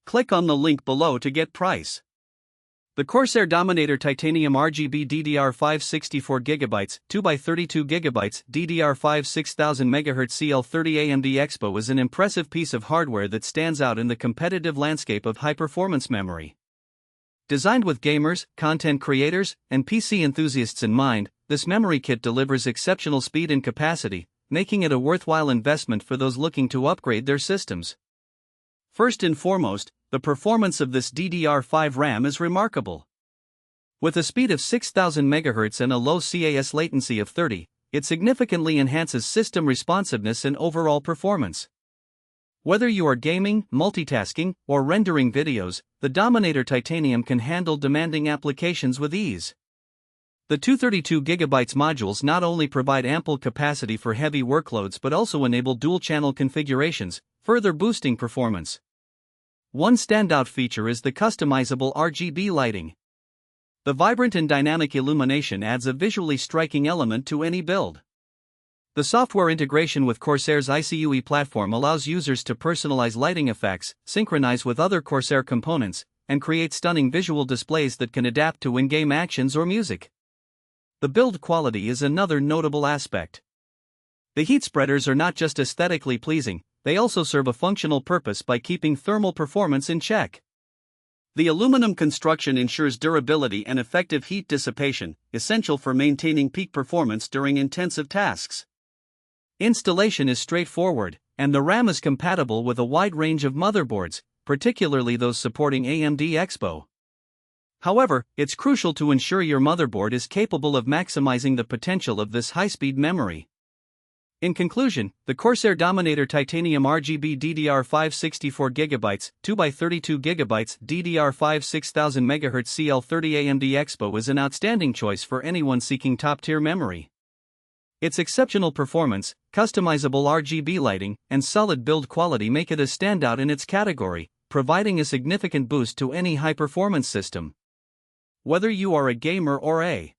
Click on the link below to get price. The CORSAIR Dominator Titanium RGB DDR5 64GB 2x32GB DDR5 6000MHz CL30 AMD Expo is an impressive piece of hardware that stands out in the competitive landscape of high-performance memory. Designed with gamers, content creators, and PC enthusiasts in mind, this memory kit delivers exceptional speed and capacity, making it a worthwhile investment for those looking to upgrade their systems. First and foremost, the performance of this DDR5 RAM is remarkable. With a speed of 6000 MHz and a low CAS latency of 30, it significantly enhances system responsiveness and overall performance. Whether you are gaming, multitasking, or rendering videos, the Dominator Titanium can handle demanding applications with ease. The 232GB modules not only provide ample capacity for heavy workloads but also enable dual-channel configurations, further boosting performance. One standout feature is the customizable RGB lighting. The vibrant and dynamic illumination adds a visually striking element to any build. The software integration with Corsair's ICUE platform allows users to personalize lighting effects, synchronize with other Corsair components, and create stunning visual displays that can adapt to in-game actions or music. The build quality is another notable aspect. The heat spreaders are not just aesthetically pleasing, they also serve a functional purpose by keeping thermal performance in check. The aluminum construction ensures durability and effective heat dissipation, essential for maintaining peak performance during intensive tasks. Installation is straightforward, and the RAM is compatible with a wide range of motherboards, particularly those supporting AMD Expo. However, it's crucial to ensure your motherboard is capable of maximizing the potential of this high-speed memory. In conclusion, the CORSAIR Dominator Titanium RGB DDR5 64GB 2x32GB DDR5 6000MHz CL30 AMD Expo is an outstanding choice for anyone seeking top-tier memory. Its exceptional performance, customizable RGB lighting, and solid build quality make it a standout in its category, providing a significant boost to any high-performance system. Whether you are a gamer or a